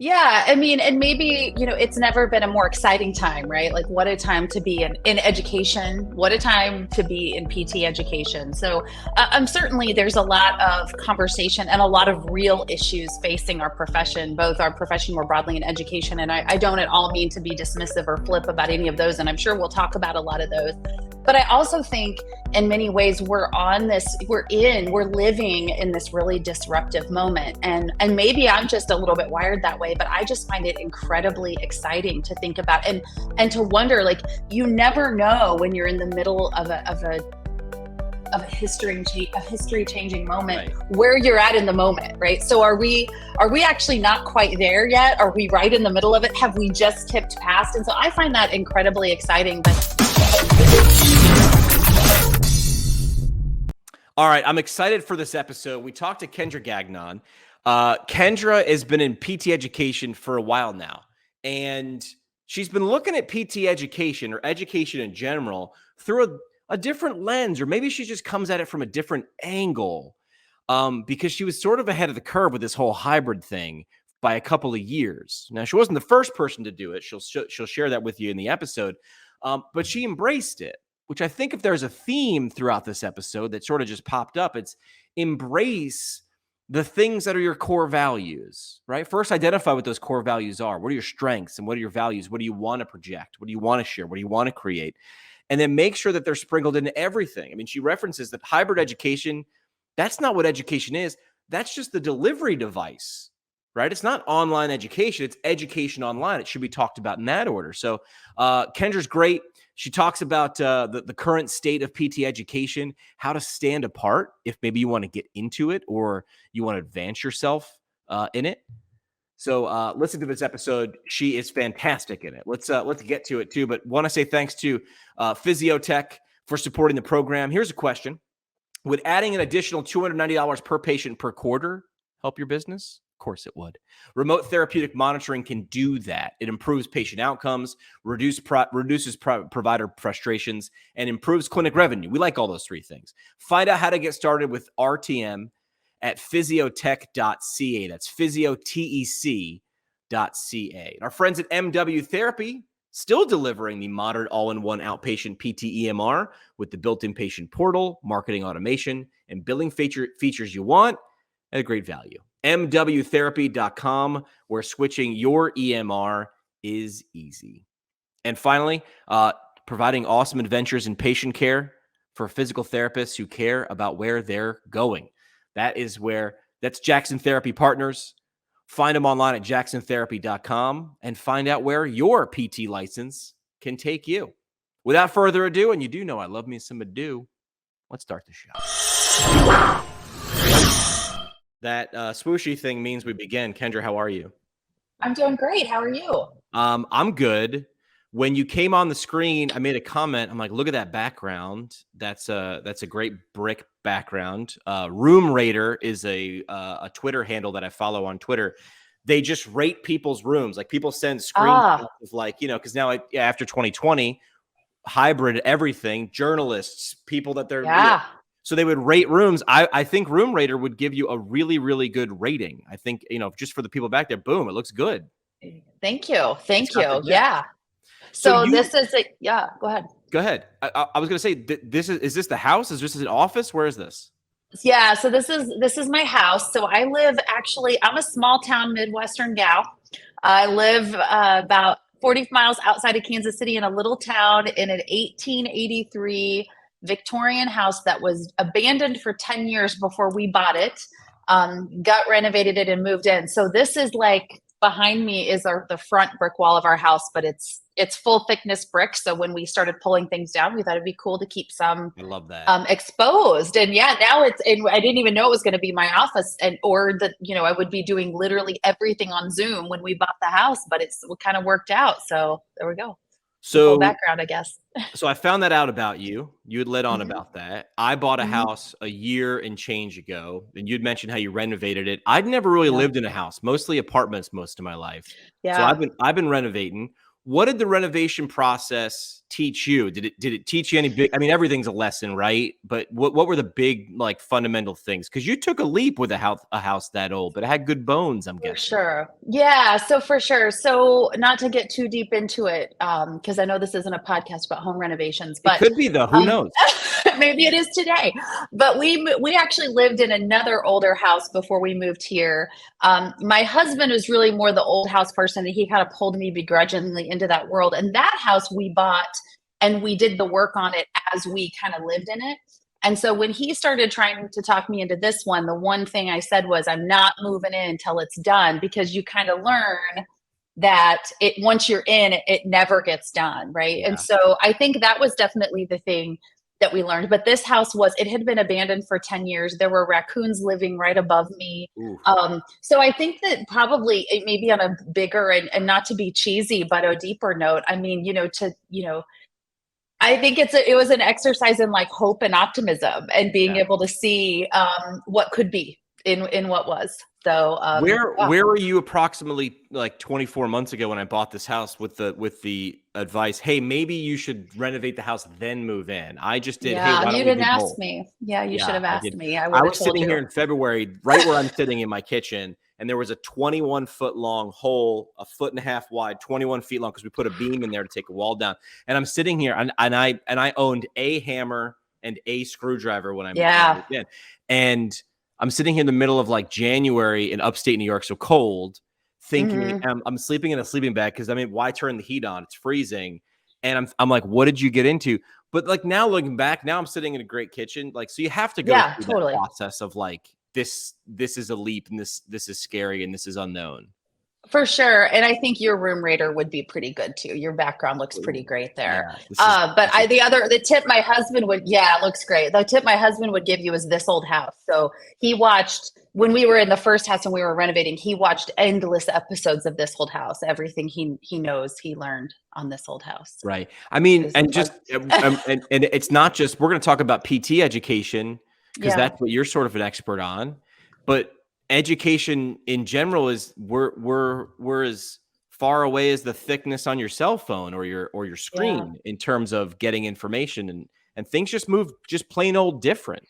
Yeah, I mean, and maybe, it's never been a more exciting time, right? Like, what a time to be in education. What a time to be in PT education. So, certainly there's a lot of conversation and a lot of real issues facing our profession, both our profession more broadly in education. And I don't at all mean to be dismissive or flip about any of those. And I'm sure we'll talk about a lot of those. But I also think in many ways we're living in this really disruptive moment. And maybe I'm just a little bit wired that way, but I just find it incredibly exciting to think about and to wonder, like, you never know when you're in the middle of a history changing moment, right, where you're at in the moment, right? So are we actually not quite there yet? Are we right in the middle of it? Have we just tipped past? And so I find that incredibly exciting. All right, I'm excited for this episode. We talked to Kendra Gagnon. Kendra has been in PT education for a while now, and she's been looking at PT education or education in general through a different lens, or maybe she just comes at it from a different angle, because she was sort of ahead of the curve with this whole hybrid thing by a couple of years. Now, she wasn't the first person to do it. She'll share that with you in the episode, but she embraced it, which I think if there's a theme throughout this episode that sort of just popped up, it's embrace the things that are your core values, right? First, identify what those core values are. What are your strengths and what are your values? What do you want to project? What do you want to share? What do you want to create? And then make sure that they're sprinkled into everything. I mean, she references that hybrid education, that's not what education is. That's just the delivery device, right? It's not online education. It's education online. It should be talked about in that order. So Kendra's great. She talks about the current state of PT education, how to stand apart if maybe you want to get into it or you want to advance yourself in it. So listen to this episode. She is fantastic in it. Let's get to it too. But want to say thanks to Physiotech for supporting the program. Here's a question. Would adding an additional $290 per patient per quarter help your business? Of course it would. Remote therapeutic monitoring can do that. It improves patient outcomes, reduces provider frustrations, and improves clinic revenue. We like all those three things. Find out how to get started with RTM at physiotech.ca. That's physiotech.ca. Our friends at MW Therapy, still delivering the modern all-in-one outpatient PT EMR with the built-in patient portal, marketing automation, and billing features you want at a great value. MWtherapy.com, where switching your EMR is easy. And finally, providing awesome adventures in patient care for physical therapists who care about where they're going. That's Jackson Therapy Partners. Find them online at jacksontherapy.com and find out where your PT license can take you. Without further ado, and you do know I love me some ado, let's start the show. That swooshy thing means we begin. Kendra, how are you? I'm doing great. How are you? I'm good. When you came on the screen, I made a comment. I'm like, look at that background. That's a great brick background. Room Rater is a Twitter handle that I follow on Twitter. They just rate people's rooms. Like, people send screenshots of, like, because now after 2020, hybrid everything, journalists, people that they're so they would rate rooms. I think Room Rater would give you a really, really good rating. I think, just for the people back there, boom, it looks good. Thank you. Yeah. So this is go ahead. Go ahead. I was going to say, is this the house? Is this an office? Where is this? Yeah. So this is my house. So I'm a small town Midwestern gal. I live about 40 miles outside of Kansas City in a little town in an 1883 Victorian house that was abandoned for 10 years before we bought it, got renovated it and moved in. So this is like, behind me is the front brick wall of our house, but it's full thickness brick. So when we started pulling things down, we thought it'd be cool to keep some I love that. Exposed. And now I didn't even know it was going to be my office, or that, I would be doing literally everything on Zoom when we bought the house, but it kind of worked out. So there we go. So background, I guess. So I found that out about you. You had led on about that. I bought a house a year and change ago, and you'd mentioned how you renovated it. I'd never really lived in a house, mostly apartments most of my life. Yeah. So I've been renovating. what did the renovation process teach you? Did it teach you any big, I mean, everything's a lesson, right? But what were the big, like, fundamental things? Because you took a leap with a house that old, but it had good bones, I'm For guessing. sure. Yeah, so for sure. So not to get too deep into it, because I know this isn't a podcast about home renovations, It but could be though. Who um, knows? maybe it is today. But we actually lived in another older house before we moved here. My husband is really more the old house person, and he kind of pulled me begrudgingly into that world. And that house we bought, and we did the work on it as we kind of lived in it. And so when he started trying to talk me into this one, the one thing I said was, I'm not moving in until it's done, because you kind of learn that it once you're in, it never gets done. Right. And Yeah. so I think that was definitely the thing that we learned. But this house it had been abandoned for 10 years. There were raccoons living right above me. Ooh. So I think that probably maybe on a bigger and not to be cheesy, but a deeper note, I mean, I think it was an exercise in like hope and optimism and being Yeah. able to see what could be in what was. So Where were you approximately like 24 months ago when I bought this house with the advice, hey, maybe you should renovate the house then move in? I just did, hey, yeah, why you don't we didn't do ask both? me. Yeah, you should Yeah, have I asked did. me. I I would have was told sitting here you. in February, right where I'm sitting in my kitchen, and there was a 21-foot long hole, a foot and a half wide, 21 feet long, because we put a beam in there to take a wall down. And I'm sitting here, and I owned a hammer and a screwdriver when I Yeah. moved in. And I'm sitting here in the middle of like January in upstate New York, so cold, thinking Hmm. I'm sleeping in a sleeping bag because I mean, why turn the heat on? It's freezing. And I'm like, what did you get into? But like now looking back, now I'm sitting in a great kitchen. Like, so you have to go Yeah, through that totally. process of like this is a leap and this is scary and this is unknown. For sure. And I think your room rater would be pretty good too. Your background looks pretty Ooh, great there. yeah, But this is the tip my husband would, yeah, it looks great. The tip my husband would give you is this old house. So he watched, when we were in the first house and we were renovating, he watched endless episodes of this old house. Everything he knows, he learned on this old house. right. I mean, Is the and plug. just and it's not just, we're going to talk about PT education because Yeah. that's what you're sort of an expert on, but education in general is we're as far away as the thickness on your cell phone or your Yeah. screen in terms of getting information, and things just move just plain old different.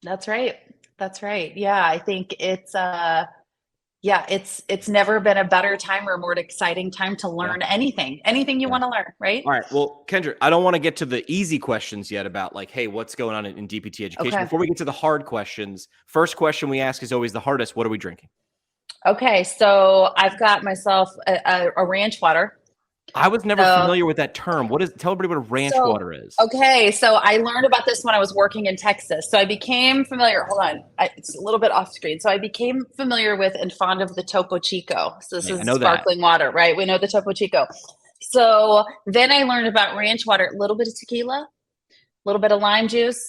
That's right. That's right. Yeah. I think yeah, it's never been a better time or a more exciting time to Yeah. learn anything you Yeah. want to learn, right? All right. Well, Kendra, I don't want to get to the easy questions yet about like, hey, what's going on in DPT education. Okay. Before we get to the hard questions, first question we ask is always the hardest. What are we drinking? Okay. So I've got myself a ranch water. I was never So, familiar with that term. Tell everybody what a ranch so water is. okay. So I learned about this when I was working in Texas. So I became familiar. Hold on. It's a little bit off screen. So I became familiar with and fond of the Topo Chico. So this Right, I is know that. sparkling water, right? We know the Topo Chico. So then I learned about ranch water, a little bit of tequila, a little bit of lime juice,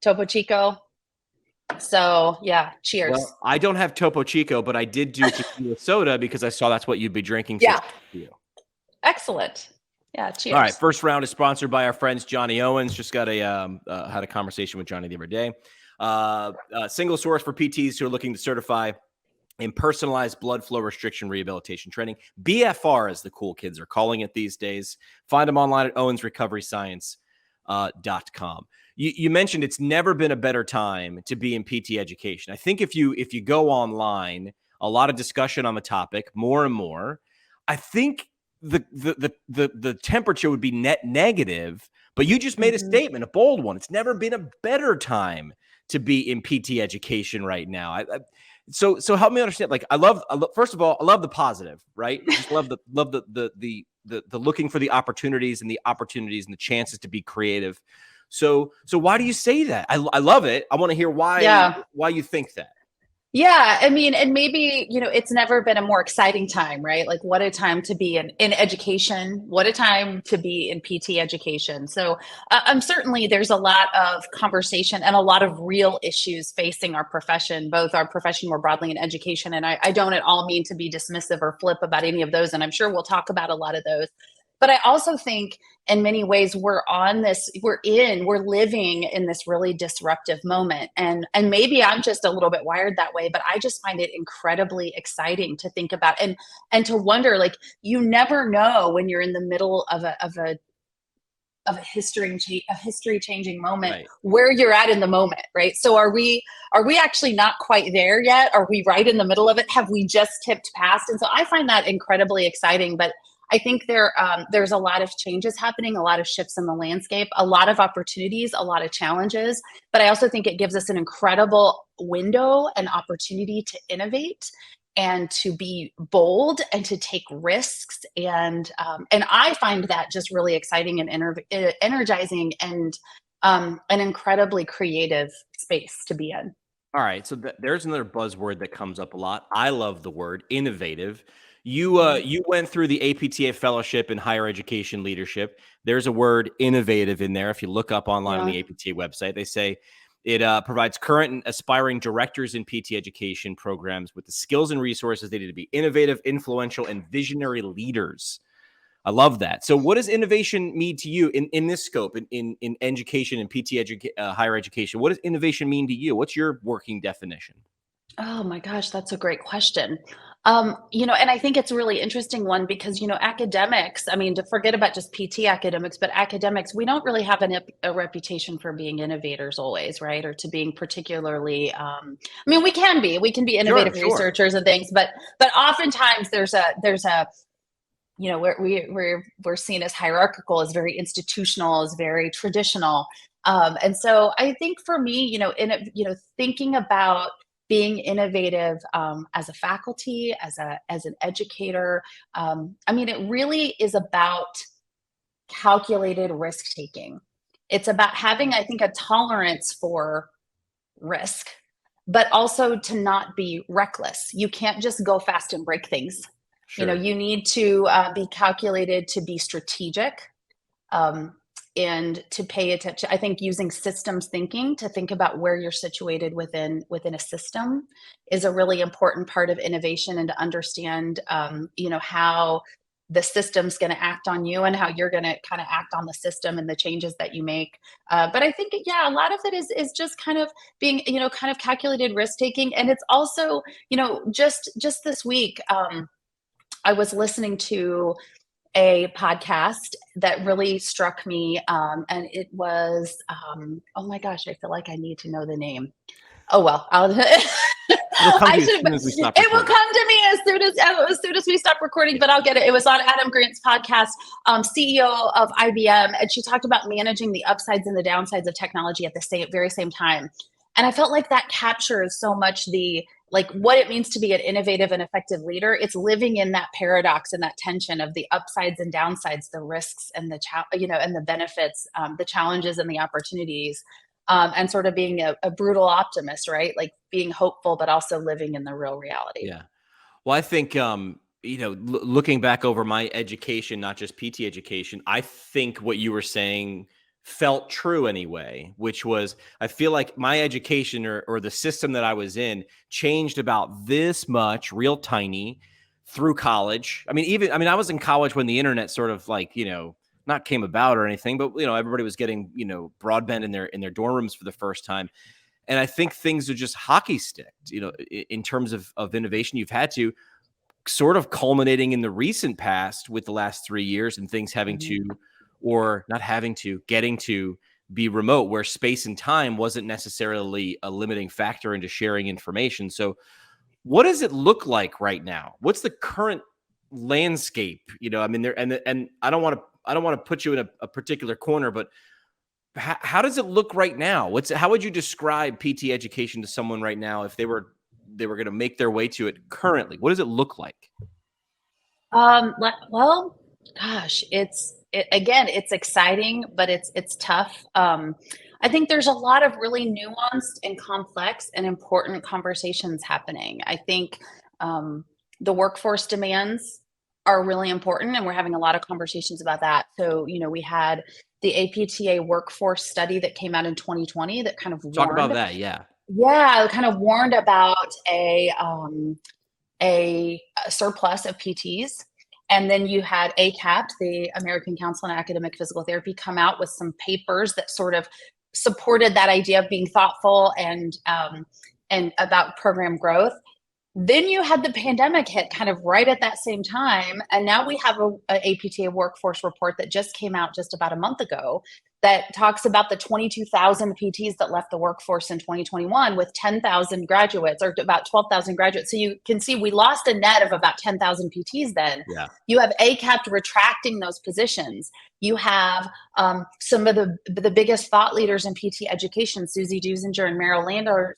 Topo Chico. So yeah, cheers. Well, I don't have Topo Chico, but I did do tequila soda because I saw that's what you'd be drinking. So Yeah, you. excellent. Yeah, All right. cheers. First round is sponsored by our friends Johnny Owens. Just got had a conversation with Johnny the other day. Single source for PTs who are looking to certify in personalized blood flow restriction rehabilitation training. BFR, as the cool kids are calling it these days. Find them online at owensrecoveryscience.com. You mentioned it's never been a better time to be in PT education. I think if you go online, a lot of discussion on the topic, more and more. I think the temperature would be net negative, but you just made a statement, a bold one. It's never been a better time to be in PT education right now. So help me understand. Like, I love first of all, I love the positive, right? Just love the looking for the opportunities and the chances to be creative. So why do you say that? I love it. I want to hear Yeah. why you think that. Yeah, I mean, and maybe, it's never been a more exciting time, right? Like, what a time to be in education. What a time to be in PT education. So certainly there's a lot of conversation and a lot of real issues facing our profession, both our profession more broadly and education. And I don't at all mean to be dismissive or flip about any of those. And I'm sure we'll talk about a lot of those. But I also think in many ways we're living in this really disruptive moment. And maybe I'm just a little bit wired that way, but I just find it incredibly exciting to think about and to wonder, like, you never know when you're in the middle of a history changing moment, Right. where you're at in the moment, right? So are we actually not quite there yet? Are we right in the middle of it? Have we just tipped past? And so I find that incredibly exciting. But I think there's a lot of changes happening, a lot of shifts in the landscape, a lot of opportunities, a lot of challenges. But I also think it gives us an incredible window and opportunity to innovate and to be bold and to take risks. And I find that just really exciting and energizing, and an incredibly creative space to be in. All right. So there's another buzzword that comes up a lot. I love the word innovative. You went through the APTA fellowship in higher education leadership. There's a word innovative in there. If you look up online on Yeah. the APTA website, they say it provides current and aspiring directors in PT education programs with the skills and resources they need to be innovative, influential, and visionary leaders. I love that. So what does innovation mean to you in this scope, in education and higher education? What does innovation mean to you? What's your working definition? Oh my gosh, that's a great question. And I think it's a really interesting one because, academics, I mean, to forget about just PT academics, but academics, we don't really have a reputation for being innovators always, right? Or to being particularly, I mean, we can be Sure, innovative sure. researchers and things, but oftentimes there's a we're seen as hierarchical, as very institutional, as very traditional. And so I think for me, thinking about being innovative, as a faculty, as an educator, I mean, it really is about calculated risk taking. It's about having, I think, a tolerance for risk, but also to not be reckless. You can't just go fast and break things. Sure. You need to be calculated, to be strategic, um, and to pay attention. I think using systems thinking to think about where you're situated within a system is a really important part of innovation, and to understand, how the system's going to act on you and how you're going to kind of act on the system and the changes that you make. But I think, yeah, a lot of it is just kind of being, kind of calculated risk taking, and it's also, just this week. I was listening to a podcast that really struck me, and it was, oh my gosh, I feel like I need to know the name. Oh well, It'll come to I you as should. soon as we stop It will recording. come to me as soon as we stop recording. But I'll get it. It was on Adam Grant's podcast, CEO of IBM, and she talked about managing the upsides and the downsides of technology at the very same time. And I felt like that captures so much like what it means to be an innovative and effective leader. It's living in that paradox and that tension of the upsides and downsides, the risks and and the benefits, the challenges and the opportunities, and sort of being a brutal optimist, right? Like being hopeful, but also living in the real reality. Yeah. Well, I think, looking back over my education, not just PT education, I think what you were saying felt true anyway, which was I feel like my education or the system that I was in changed about this much, real tiny, through college. I was in college when the internet sort of like, not came about or anything, but everybody was getting, broadband in their dorm rooms for the first time. And I think things are just hockey sticked, in terms of innovation. You've had to sort of culminating in the recent past with the last 3 years and things having Mhm. to, or not having to, getting to be remote, where space and time wasn't necessarily a limiting factor into sharing information. So what does it look like right now? What's the current landscape? And I don't want to put you in a particular corner, but how does it look right now? How would you describe PT education to someone right now if they were going to make their way to it currently? What does it look like? Well, gosh, again, it's exciting, but it's tough. I think there's a lot of really nuanced and complex and important conversations happening. I think, the workforce demands are really important, and we're having a lot of conversations about that. So, we had the APTA workforce study that came out in 2020 that kind of Talk about warned, that. Yeah. yeah, kind of warned about a surplus of PTs, And then you had ACAPT, the American Council on Academic Physical Therapy, come out with some papers that sort of supported that idea of being thoughtful and about program growth. Then you had the pandemic hit kind of right at that same time. And now we have a APTA workforce report that just came out just about a month ago that talks about the 22,000 PTs that left the workforce in 2021 with 10,000 graduates, or about 12,000 graduates. So you can see we lost a net of about 10,000 PTs then. Yeah. You have ACAPT retracting those positions. You have some of the biggest thought leaders in PT education, Susie Dusinger and Meryl Lander,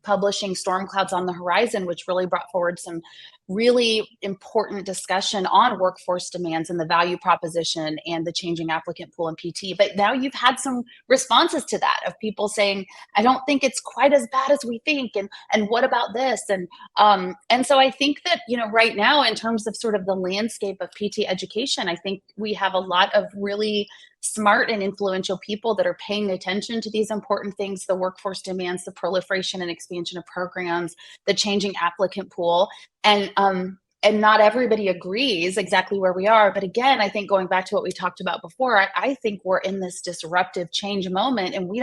publishing Storm Clouds on the Horizon, which really brought forward some really important discussion on workforce demands and the value proposition and the changing applicant pool in PT. But now you've had some responses to that of people saying, I don't think it's quite as bad as we think. And what about this? And so I think that, right now, in terms of sort of the landscape of PT education, I think we have a lot of really smart and influential people that are paying attention to these important things: the workforce demands, the proliferation and expansion of programs, the changing applicant pool. And not everybody agrees exactly where we are. But again, I think going back to what we talked about before, I think we're in this disruptive change moment, and we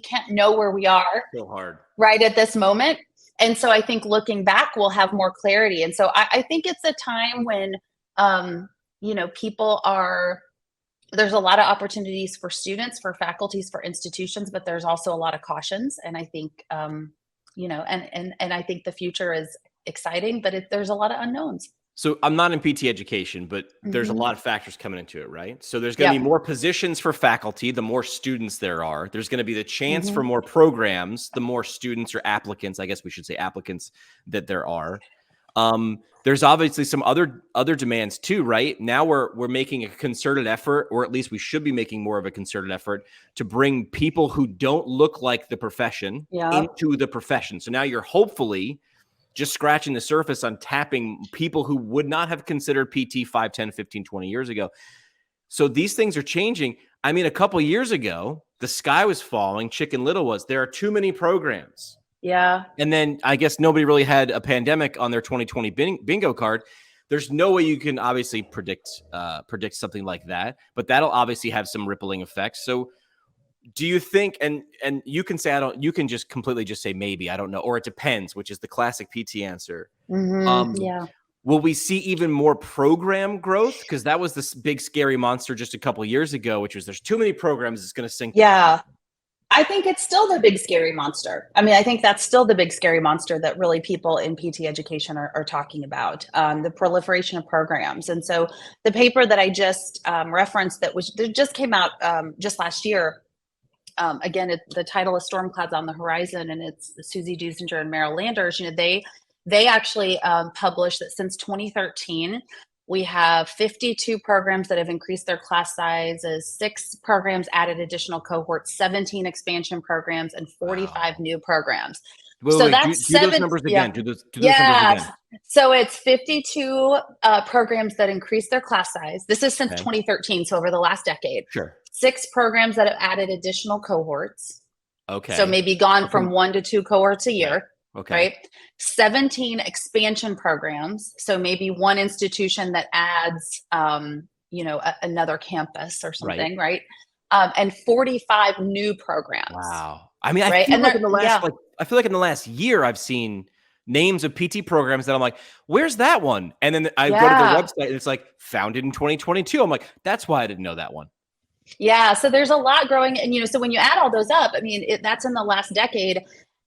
can't know where we are so hard right at this moment. And so I think looking back, we'll have more clarity. And so I think it's a time when, there's a lot of opportunities for students, for faculties, for institutions, but there's also a lot of cautions. And I think, and I think the future is exciting, but there's a lot of unknowns. So I'm not in PT education, but there's a lot of factors coming into it, right? So there's going to be more positions for faculty, the more students there are. There's going to be the chance for more programs, the more students or applicants, I guess we should say applicants, that there are. There's obviously some other demands too, right? Now we're making a concerted effort, or at least we should be making more of a concerted effort to bring people who don't look like the profession into the profession. So now you're hopefully just scratching the surface on tapping people who would not have considered PT 5, 10, 15, 20 years ago. So these things are changing. I mean, a couple of years ago, the sky was falling, Chicken Little was. There are too many programs. Yeah. And then I guess nobody really had a pandemic on their 2020 bingo card. There's no way you can obviously predict something like that, but that'll obviously have some rippling effects. So do you think, and you can say, you can just completely just say maybe, I don't know, or it depends, which is the classic PT answer. Will we see even more program growth? Because that was this big scary monster just a couple of years ago, which was there's too many programs, it's going to sink. Yeah. I think it's still the big scary monster. I mean, I think that's still the big scary monster that really people in PT education are talking about, the proliferation of programs. And so the paper that I just referenced that just came out just last year, again, the title is Storm Clouds on the Horizon, and it's Susie Dusinger and Meryl Landers. They actually published that since 2013, we have 52 programs that have increased their class sizes, 6 programs added additional cohorts, 17 expansion programs, and 45 new programs. That's do those numbers again. Do those numbers again. So it's 52 programs that increased their class size. This is since 2013, so over the last decade. Sure. 6 programs that have added additional cohorts. Okay. So maybe gone from 1 to 2 cohorts a year. Okay. Right. 17 expansion programs. So maybe one institution that adds, another campus or something. Right. And 45 new programs. Wow. I mean, I feel like in the last year, I've seen names of PT programs that I'm like, where's that one? And then I go to their website and it's like founded in 2022. I'm like, that's why I didn't know that one. Yeah. So there's a lot growing. And, so when you add all those up, I mean, that's in the last decade.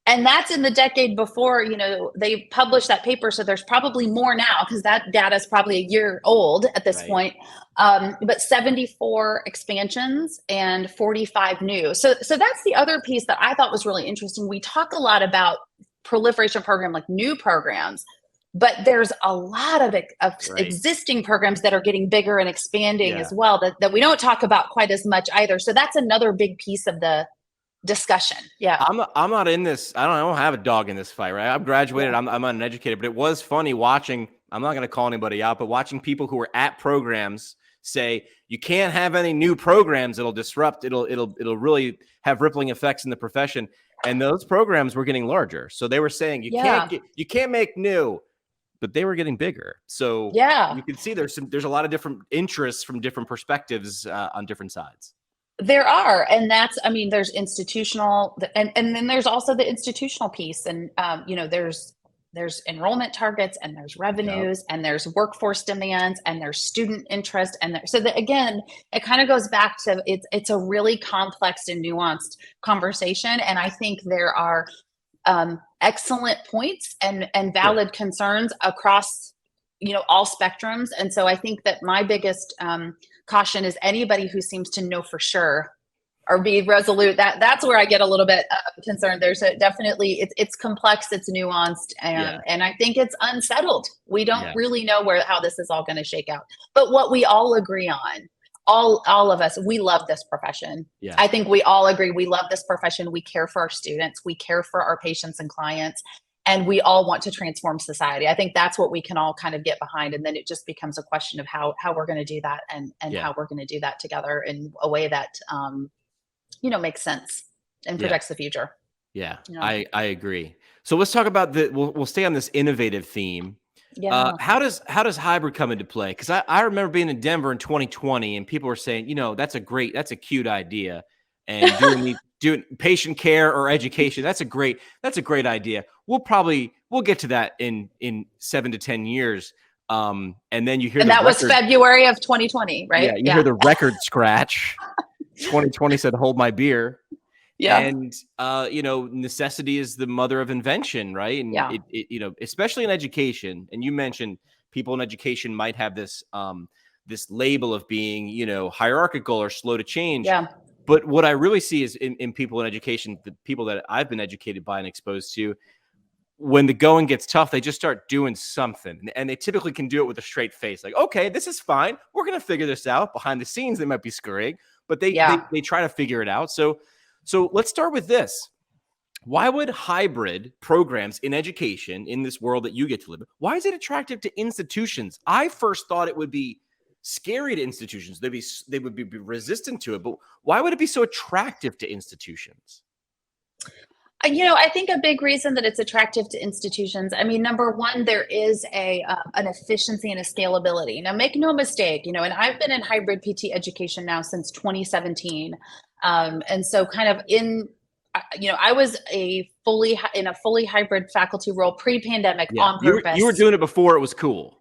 And that's in the decade before, they published that paper. So there's probably more now because that data is probably a year old at this point. But 74 expansions and 45 new. So that's the other piece that I thought was really interesting. We talk a lot about proliferation program, like new programs, but there's a lot of existing programs that are getting bigger and expanding as well that we don't talk about quite as much either. So that's another big piece of the discussion. Yeah. I'm not in this. I don't have a dog in this fight, right? I'm graduated. I'm uneducated, but it was funny watching, I'm not going to call anybody out, but watching people who were at programs say, you can't have any new programs. It'll disrupt. It'll really have rippling effects in the profession. And those programs were getting larger. So they were saying, you can't make new, but they were getting bigger. So Yeah. you can see there's a lot of different interests from different perspectives on different sides. There are, and that's, I mean, there's institutional, and then there's also the institutional piece, and you know, there's enrollment targets, and there's Yep. revenues, and there's workforce demands, and there's student interest, and so that again, it kind of goes back to it's a really complex and nuanced conversation, and I think there are excellent points and Sure. valid concerns across, you know, all spectrums, and so I think that my biggest caution is anybody who seems to know for sure or be resolute. That's where I get a little bit concerned. There's definitely it's complex, it's nuanced, Yeah. and I think it's unsettled. We don't Yeah. really know how this is all going to shake out. But what we all agree on, all of us, we love this profession. Yeah. I think we all agree we love this profession. We care for our students, we care for our patients and clients, and we all want to transform society. I think that's what we can all kind of get behind. And then it just becomes a question of how we're going to do that, and Yeah. how we're going to do that together in a way that, you know, makes sense and Yeah. projects the future. Yeah, You know? I agree. So let's talk about we'll stay on this innovative theme. Yeah. How does hybrid come into play? Because I remember being in Denver in 2020 and people were saying, you know, that's a cute idea. And doing patient care or education, that's a great idea. We'll get to that in 7 to 10 years. And then you hear And that was February of 2020, right? Yeah, you hear the record scratch. 2020 said, "Hold my beer." Yeah. And you know, necessity is the mother of invention, right? And Yeah. it you know, especially in education. And you mentioned people in education might have this this label of being, you know, hierarchical or slow to change. Yeah. But what I really see is in people in education, the people that I've been educated by and exposed to, when the going gets tough, they just start doing something. And they typically can do it with a straight face. Like, okay, this is fine. We're going to figure this out. Behind the scenes, they might be scurrying, but they try to figure it out. So let's start with this. Why would hybrid programs in education, in this world that you get to live in, why is it attractive to institutions? I first thought it would be scary to institutions. They would be resistant to it. But why would it be so attractive to institutions? You know, I think a big reason that it's attractive to institutions, I mean, number one, there is an efficiency and a scalability. Now, make no mistake, you know, and I've been in hybrid PT education now since 2017. And so kind of you know, I was in a fully hybrid faculty role pre-pandemic on purpose. You were doing it before it was cool.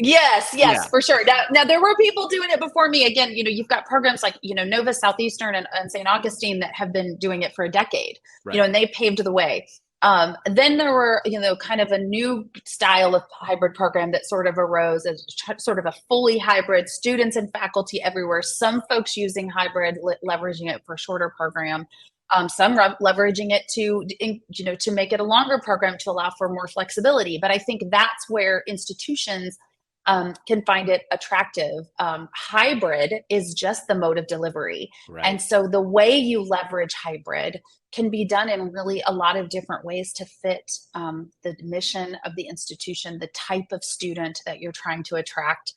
Yes, for sure. Now there were people doing it before me. Again, you know, you've got programs like, you know, Nova Southeastern and St. Augustine that have been doing it for a decade, right. You know, and they paved the way. Then there were, you know, kind of a new style of hybrid program that sort of arose as sort of a fully hybrid, students and faculty everywhere. Some folks using hybrid, leveraging it for a shorter program. Some leveraging it to, you know, to make it a longer program to allow for more flexibility. But I think that's where institutions can find it attractive. Hybrid is just the mode of delivery. Right. And so the way you leverage hybrid can be done in really a lot of different ways to fit the mission of the institution, the type of student that you're trying to attract.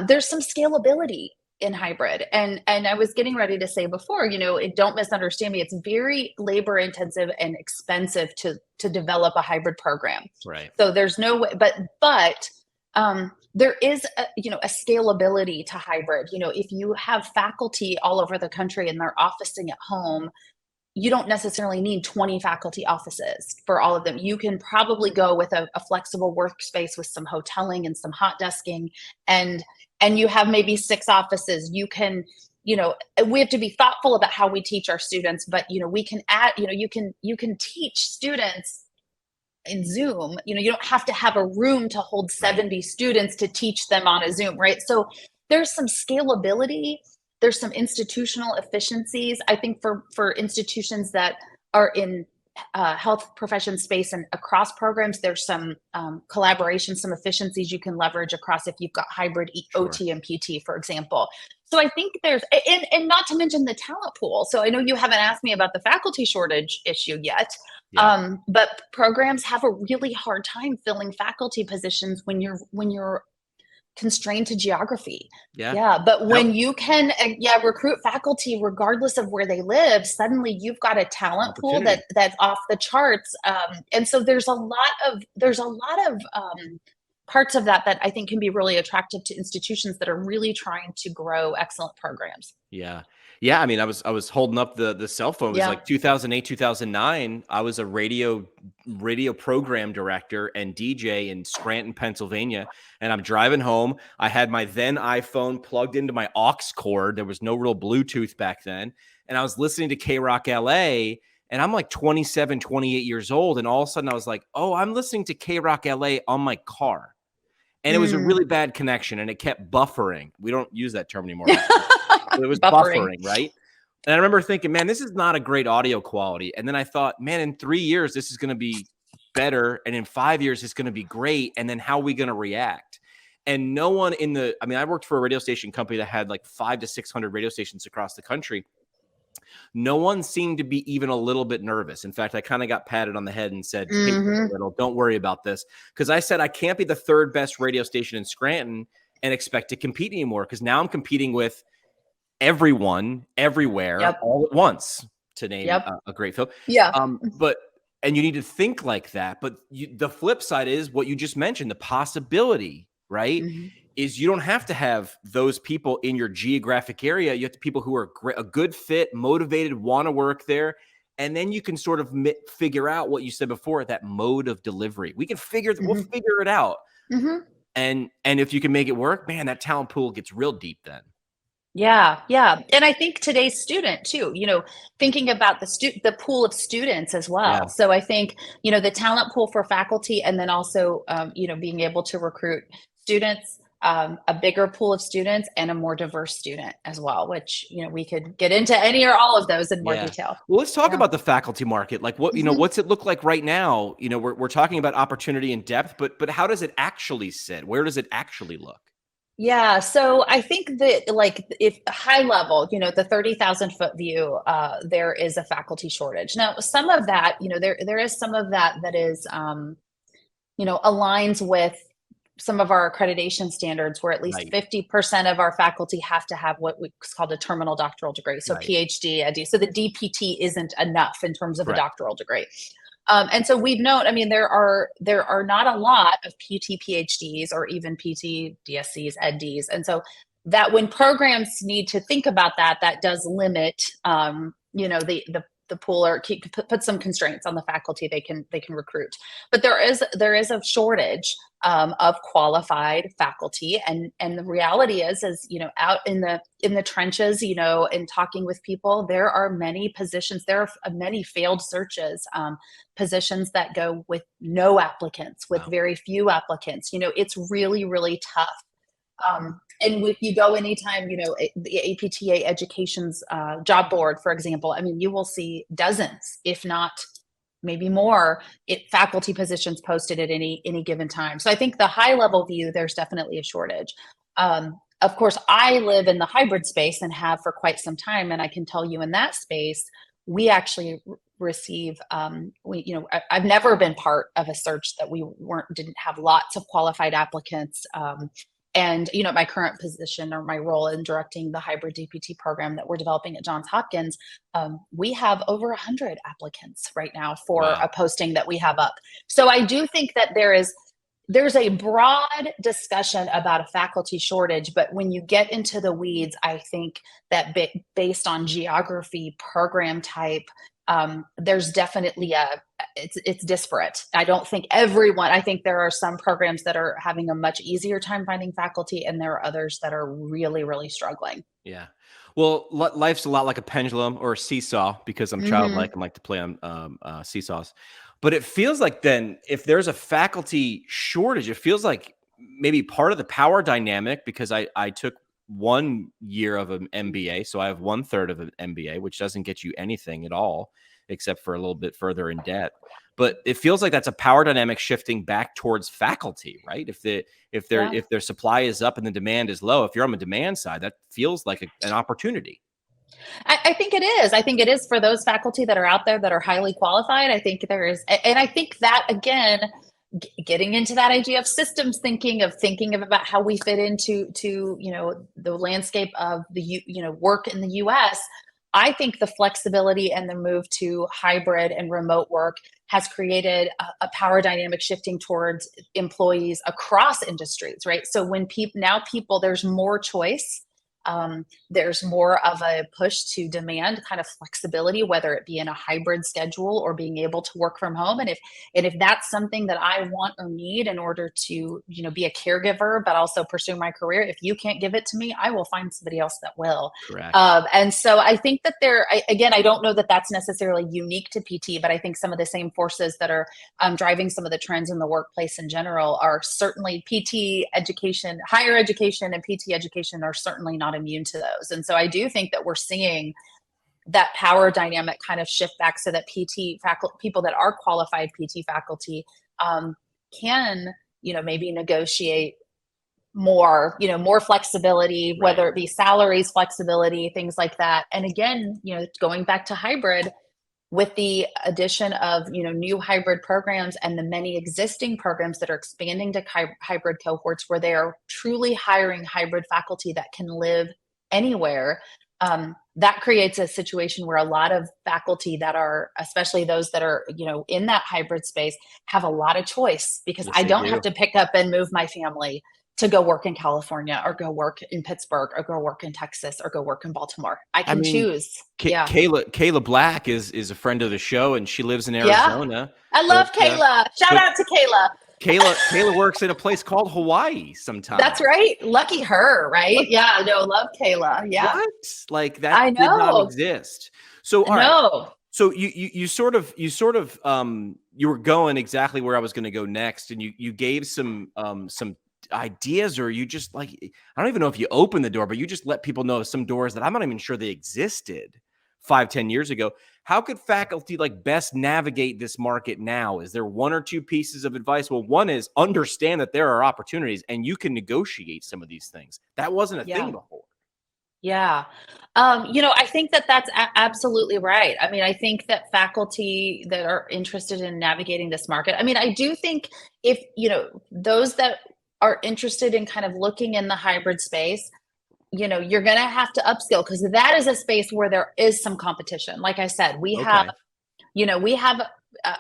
There's some scalability in hybrid. And I was getting ready to say before, you know, don't misunderstand me. It's very labor intensive and expensive to develop a hybrid program. Right. So there's no way, but there is a scalability to hybrid. You know, if you have faculty all over the country and they're officing at home, you don't necessarily need 20 faculty offices for all of them. You can probably go with a flexible workspace with some hoteling and some hot desking, and you have maybe 6 offices. You can, you know, we have to be thoughtful about how we teach our students, but you know, we can add, you know, you can teach students in Zoom. You know, you don't have to have a room to hold 70 students to teach them on a Zoom, right? So there's some scalability, there's some institutional efficiencies. I think for institutions that are in health profession space and across programs, there's some collaboration, some efficiencies you can leverage across if you've got hybrid OT and PT, for example. So I think there's, and not to mention the talent pool. So I know you haven't asked me about the faculty shortage issue yet. Yeah. But programs have a really hard time filling faculty positions when you're constrained to geography. Yeah. But when you can, recruit faculty regardless of where they live, suddenly you've got a talent pool that's off the charts. And so there's a lot of parts of that I think can be really attractive to institutions that are really trying to grow excellent programs. Yeah. Yeah, I mean, I was holding up the cell phone. It was Yeah. like 2008, 2009. I was a radio program director and DJ in Scranton, Pennsylvania, and I'm driving home. I had my then iPhone plugged into my aux cord. There was no real Bluetooth back then, and I was listening to K-Rock LA, and I'm like 27, 28 years old, and all of a sudden I was like, "Oh, I'm listening to K-Rock LA on my car." And it was a really bad connection, and it kept buffering. We don't use that term anymore. It was buffering, right? And I remember thinking, man, this is not a great audio quality. And then I thought, man, in 3 years, this is going to be better. And in 5 years, it's going to be great. And then how are we going to react? And no one I worked for a radio station company that had like 500 to 600 radio stations across the country. No one seemed to be even a little bit nervous. In fact, I kind of got patted on the head and said, hey, little, don't worry about this. Because I said, I can't be the third best radio station in Scranton and expect to compete anymore. Because now I'm competing with everyone, everywhere, all at once, to name a great film. Yeah. And you need to think like that. But the flip side is what you just mentioned, the possibility, right? Is you don't have to have those people in your geographic area. You have people who are a good fit, motivated, want to work there. And then you can sort of figure out what you said before, that mode of delivery. We'll figure it out. And if you can make it work, man, that talent pool gets real deep then. Yeah. And I think today's student too, thinking about the pool of students as well. Yeah. So I think, the talent pool for faculty, and then also, being able to recruit students, a bigger pool of students and a more diverse student as well, which, we could get into any or all of those in more detail. Well, let's talk about the faculty market. Like what's it look like right now? We're talking about opportunity and depth, but how does it actually sit? Where does it actually look? Yeah. So I think that if high level, the 30,000 foot view, there is a faculty shortage. Now, some of that, there is some of that is, aligns with some of our accreditation standards, where at least 50% of our faculty have to have what we call a terminal doctoral degree. So PhD, so the DPT isn't enough in terms of a doctoral degree. And so we've known, there are not a lot of PT PhDs or even PT DSCs, EdDs. And so that when programs need to think about that does limit, the pool, or put some constraints on the faculty they can recruit. But there is a shortage of qualified faculty, and the reality is out in the trenches, in talking with people, there are many positions, there are many failed searches, positions that go with no applicants, with very few applicants. It's really, really tough. And if you go anytime, the APTA Education's job board, for example, you will see dozens, if not maybe more, faculty positions posted at any given time. So I think the high level view, there's definitely a shortage. Of course, I live in the hybrid space and have for quite some time. And I can tell you in that space, we actually receive, I've never been part of a search that didn't have lots of qualified applicants. And, my current position, or my role in directing the hybrid DPT program that we're developing at Johns Hopkins, we have over 100 applicants right now for a posting that we have up. So I do think that there's a broad discussion about a faculty shortage, but when you get into the weeds, I think that based on geography, program type, there's definitely it's disparate. I don't think I think there are some programs that are having a much easier time finding faculty, and there are others that are really, really struggling. Yeah. Well, life's a lot like a pendulum or a seesaw, because I'm childlike and like to play on seesaws. But it feels like then if there's a faculty shortage, it feels like maybe part of the power dynamic, because I took 1 year of an MBA. So I have 1/3 of an MBA, which doesn't get you anything at all, except for a little bit further in debt. But it feels like that's a power dynamic shifting back towards faculty, right? If their supply is up and the demand is low, if you're on the demand side, that feels like an opportunity. I think it is. I think it is for those faculty that are out there that are highly qualified. I think there is. And I think that, again, getting into that idea of systems thinking, of about how we fit into the landscape of the work in the US. I think the flexibility and the move to hybrid and remote work has created a power dynamic shifting towards employees across industries, right? So when people, there's more choice. There's more of a push to demand kind of flexibility, whether it be in a hybrid schedule or being able to work from home. And if that's something that I want or need in order to, be a caregiver, but also pursue my career, if you can't give it to me, I will find somebody else that will. Correct. And so I think that I don't know that that's necessarily unique to PT, but I think some of the same forces that are driving some of the trends in the workplace in general are certainly PT education, higher education and PT education are certainly not immune to those. And so I do think that we're seeing that power dynamic kind of shift back so that PT faculty, people that are qualified PT faculty can, maybe negotiate more, more flexibility, Right. whether it be salaries, flexibility, things like that. And again, going back to hybrid, with the addition of new hybrid programs and the many existing programs that are expanding to hybrid cohorts where they are truly hiring hybrid faculty that can live anywhere, that creates a situation where a lot of faculty that are, especially those that are in that hybrid space, have a lot of choice, because Yes, I they don't do. have to pick up and move my family to go work in California or go work in Pittsburgh or go work in Texas or go work in Baltimore. I can choose. Yeah. Kayla Black is a friend of the show, and she lives in Arizona. I love Kayla. Shout out to Kayla. Kayla works in a place called Hawaii sometimes. That's right. Lucky her, right? What? Yeah, no, love Kayla. Yeah. What? Like that did not exist. So all right. So you sort of you were going exactly where I was going to go next, and you gave some ideas, or you just I don't even know if you opened the door, but you just let people know some doors that I'm not even sure they existed 5-10 years ago. How could faculty best navigate this market now? Is there one or two pieces of advice? Well, one is understand that there are opportunities and you can negotiate some of these things. That wasn't a thing before. Yeah. I think that that's absolutely right. I mean, I think that faculty that are interested in navigating this market, I mean, I do think if, those that are interested in kind of looking in the hybrid space, you're going to have to upskill, because that is a space where there is some competition. Like I said, we have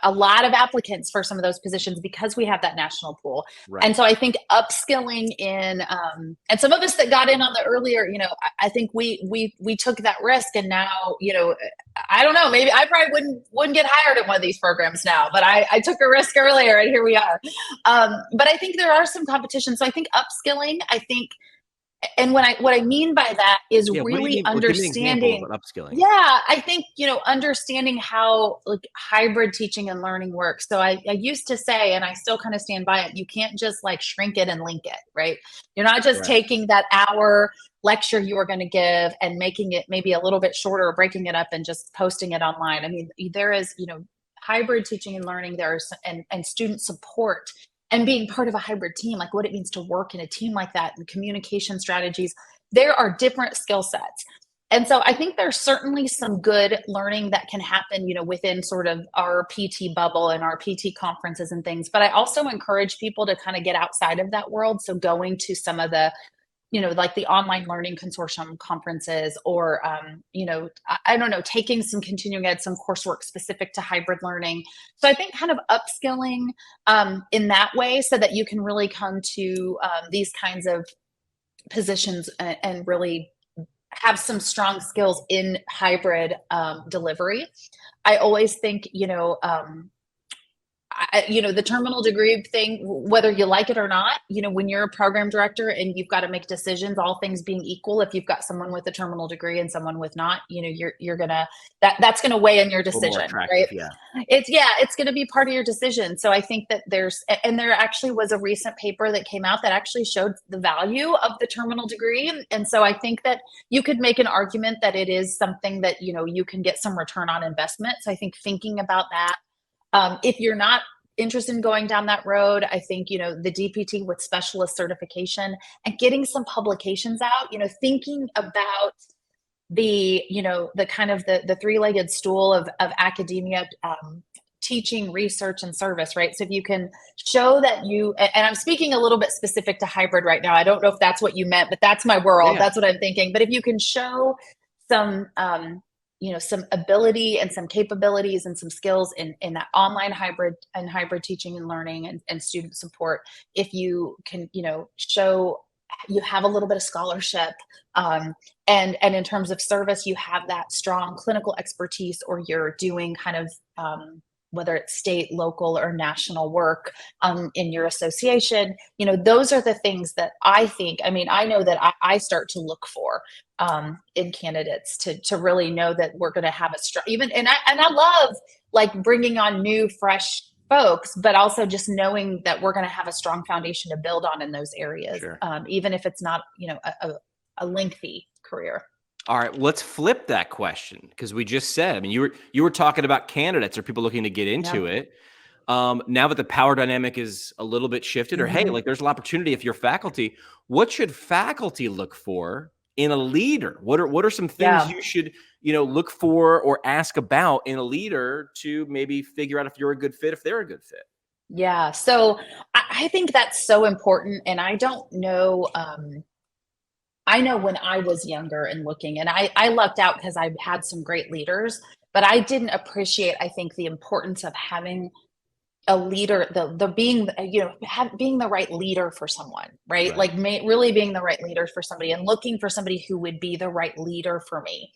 a lot of applicants for some of those positions because we have that national pool. Right. And so I think upskilling in, and some of us that got in on the earlier, I think we took that risk, and now, I don't know, maybe I probably wouldn't get hired at one of these programs now, but I took a risk earlier and here we are. But I think there are some competition. So I think upskilling, and what I mean by that is really understanding upskilling. Yeah, I think, understanding how hybrid teaching and learning works. So I used to say, and I still kind of stand by it, you can't just shrink it and link it, right? You're not just taking that hour lecture you were going to give and making it maybe a little bit shorter, or breaking it up and just posting it online. I mean, there is, hybrid teaching and learning, there's and student support, and being part of a hybrid team, what it means to work in a team like that, and communication strategies. There are different skill sets. And so I think there's certainly some good learning that can happen, within sort of our PT bubble and our PT conferences and things. But I also encourage people to kind of get outside of that world. So going to some of the, the online learning consortium conferences, or, I don't know, taking some continuing ed, some coursework specific to hybrid learning. So I think kind of upskilling in that way, so that you can really come to these kinds of positions and really have some strong skills in hybrid delivery. I always think, the terminal degree thing, whether you like it or not, when you're a program director and you've got to make decisions, all things being equal, if you've got someone with a terminal degree and someone with not, you're gonna, that's going to weigh in your decision, right? Yeah. It's going to be part of your decision. So I think that there actually was a recent paper that came out that actually showed the value of the terminal degree. And so I think that you could make an argument that it is something that, you can get some return on investment. So I think thinking about that, if you're not interested in going down that road, I think, the DPT with specialist certification and getting some publications out, thinking about the, the kind of the three-legged stool of academia, teaching, research, and service, right? So if you can show that and I'm speaking a little bit specific to hybrid right now, I don't know if that's what you meant, but that's my world. Yeah. That's what I'm thinking. But if you can show some, some ability and some capabilities and some skills in that online hybrid teaching and learning and student support. If you can, show you have a little bit of scholarship, and in terms of service, you have that strong clinical expertise, or you're doing kind of, whether it's state, local, or national work in your association, those are the things that I think, I know that I start to look for in candidates to really know that we're going to have a strong, and I love like bringing on new, fresh folks, but also just knowing that we're going to have a strong foundation to build on in those areas, Sure. even if it's not, a lengthy career. All right, let's flip that question, because we just said, you were talking about candidates or people looking to get into it. Now that the power dynamic is a little bit shifted, or hey, like there's an opportunity if you're faculty, what should faculty look for in a leader? What are some things you should, look for or ask about in a leader to maybe figure out if you're a good fit, if they're a good fit? Yeah. So I think that's so important. And I don't know, I know when I was younger and looking, and I lucked out because I've had some great leaders, but I didn't appreciate, I think, the importance of having a leader, the being, being the right leader for someone, right? Like really being the right leader for somebody and looking for somebody who would be the right leader for me.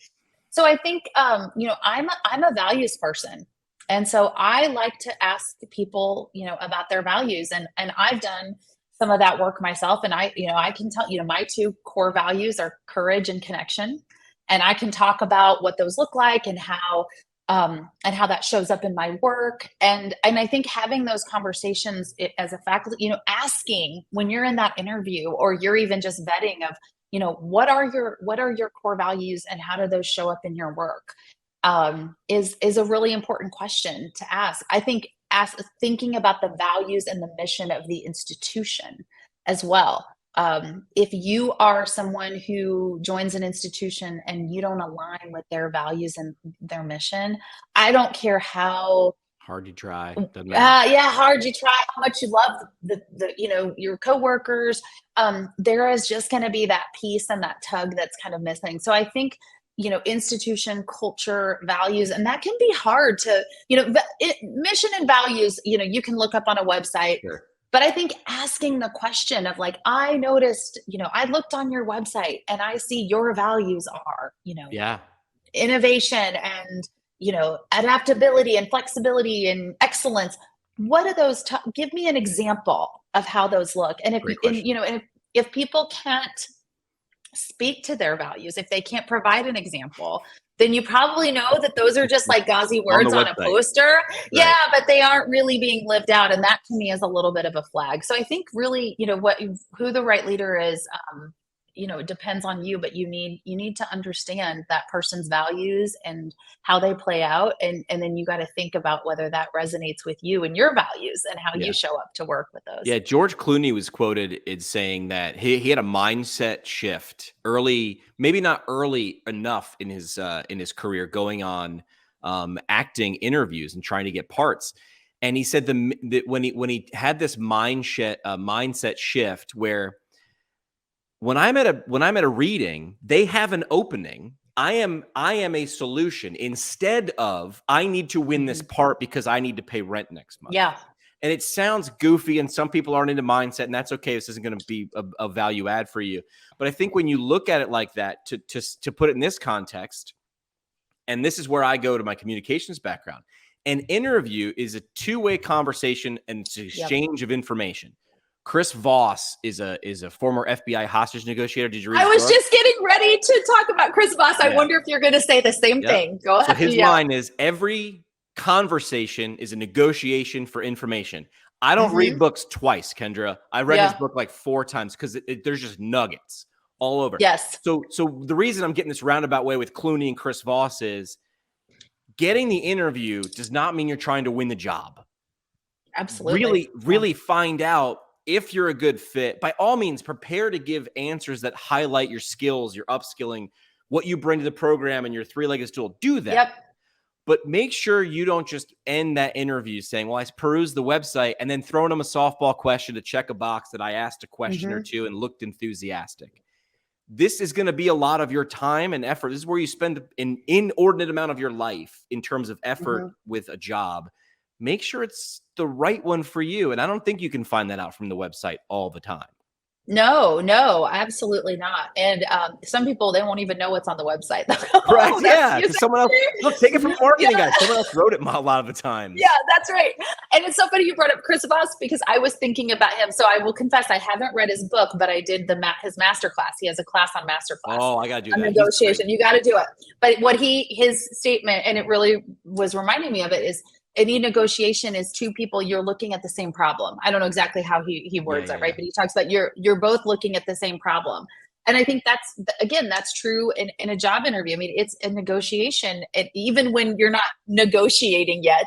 So I think, I'm a values person. And so I like to ask people, about their values, and I've done some of that work myself. And I can tell, my two core values are courage and connection. And I can talk about what those look like and how that shows up in my work. And I think having those conversations as a faculty, asking when you're in that interview, or you're even just vetting of, what are your core values and how do those show up in your work, is a really important question to ask. I think thinking about the values and the mission of the institution as well. If you are someone who joins an institution and you don't align with their values and their mission, I don't care how hard you try. Hard you try, how much you love your coworkers. There is just going to be that piece and that tug that's kind of missing. So I think, institution, culture, values, and that can be hard to, mission and values, you can look up on a website. Sure. But I think asking the question of like, I noticed, I looked on your website and I see your values are, innovation and, adaptability and flexibility and excellence. What are those? Give me an example of how those look. And if people can't speak to their values, if they can't provide an example, then you probably know that those are just like gauzy words on a poster. Right. Yeah, but they aren't really being lived out. And that to me is a little bit of a flag. So I think really, who the right leader is, it depends on you, but you need to understand that person's values and how they play out. And then you got to think about whether that resonates with you and your values and how you show up to work with those. Yeah. George Clooney was quoted as saying that he had a mindset shift early, maybe not early enough in his career, going on acting interviews and trying to get parts. And he said that when he had this mindset shift where, when I'm at a reading, they have an opening. I am a solution instead of I need to win this part because I need to pay rent next month. Yeah. And it sounds goofy, and some people aren't into mindset, and that's okay. This isn't going to be a value add for you. But I think when you look at it like that, to put it in this context, and this is where I go to my communications background, an interview is a two-way conversation and exchange of information. Chris Voss is a former FBI hostage negotiator. Did you read? I was just getting ready to talk about Chris Voss. I wonder if you're going to say the same thing. Go ahead. So his line is, every conversation is a negotiation for information. I don't read books twice, Kendra. I read his book like 4 times because there's just nuggets all over. Yes. So the reason I'm getting this roundabout way with Clooney and Chris Voss is getting the interview does not mean you're trying to win the job. Absolutely. Really find out if you're a good fit. By all means, prepare to give answers that highlight your skills, your upskilling, what you bring to the program, and your 3-legged stool. Do that. Yep. But make sure you don't just end that interview saying, well, I perused the website, and then throwing them a softball question to check a box that I asked a question or two and looked enthusiastic. this is going to be a lot of your time and effort. This is where you spend an inordinate amount of your life in terms of effort with a job. Make sure it's the right one for you. And I don't think you can find that out from the website all the time. No, absolutely not. And some people, they won't even know what's on the website. Correct. Yeah. Because someone else, look, take it from a marketing guy. Someone else wrote it a lot of the time. Yeah, that's right. And it's so funny you brought up Chris Voss, because I was thinking about him. So I will confess, I haven't read his book, but I did his master class. He has a class on master class. Oh, I got to do that. Negotiation. You got to do it. But his statement, and it really was reminding me of it, is any negotiation is two people, you're looking at the same problem. I don't know exactly how he words that, right? But he talks about you're both looking at the same problem. And I think that's true in a job interview. I mean, it's a negotiation, and even when you're not negotiating yet,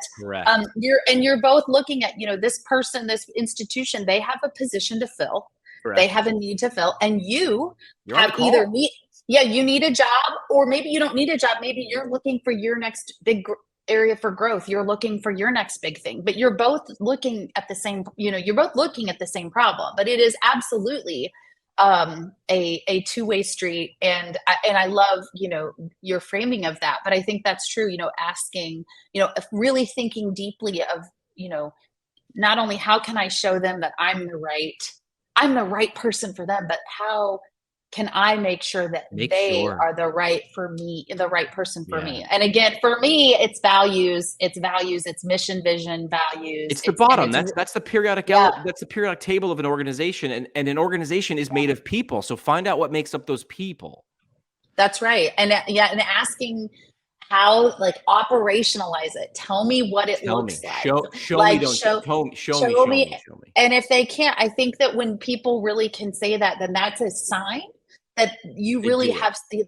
you're both looking at, this person, this institution, they have a position to fill. Correct. They have a need to fill, and you're have either you need a job, or maybe you don't need a job. Maybe you're looking for your next big area for growth. You're looking for your next big thing, but you're both looking at the same, you're both looking at the same problem. But it is absolutely a two-way street. And I love, your framing of that. But I think that's true, asking, really thinking deeply of, not only how can I show them that I'm the right person for them, but how can I make sure that they are the right person for me? And again, for me, it's values, it's mission, vision, values. It's the bottom. That's the periodic that's the periodic table of an organization. And an organization is made of people. So find out what makes up those people. That's right. And asking how, operationalize it. Tell me what it looks like. Show me. And if they can't, I think that when people really can say that, then that's a sign that you really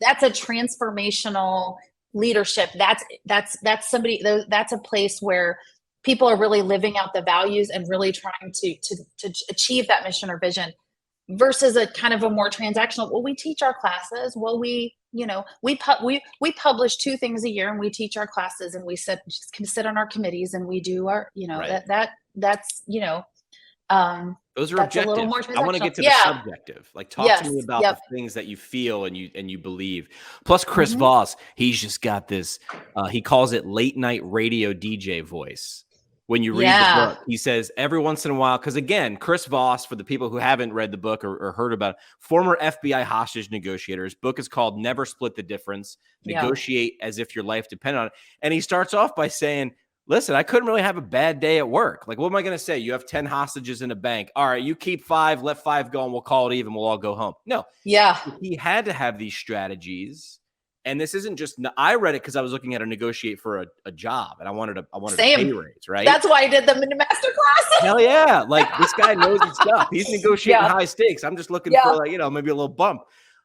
that's a transformational leadership. That's somebody, that's a place where people are really living out the values and really trying to achieve that mission or vision, versus a kind of a more transactional, well, we teach our classes. Well, we publish 2 things a year, and we teach our classes, and we sit on our committees, and we do our, that's those are objective. I want to get to the subjective. Talk to me about the things that you feel and you believe. Plus, Chris Voss, he's just got this. He calls it late night radio DJ voice. When you read the book, he says every once in a while, because again, Chris Voss, for the people who haven't read the book or heard about it, former FBI hostage negotiator. His book is called Never Split the Difference. Negotiate as if your life depended on it. And he starts off by saying, listen, I couldn't really have a bad day at work. What am I going to say? You have 10 hostages in a bank. All right, you keep 5, let 5 go, and we'll call it even. We'll all go home. No. Yeah. He had to have these strategies. And this isn't just, I read it because I was looking at a negotiate for a job, and I wanted a pay raise, right? That's why I did them in the master class. Hell yeah. This guy knows his stuff. He's negotiating high stakes. I'm just looking for maybe a little bump.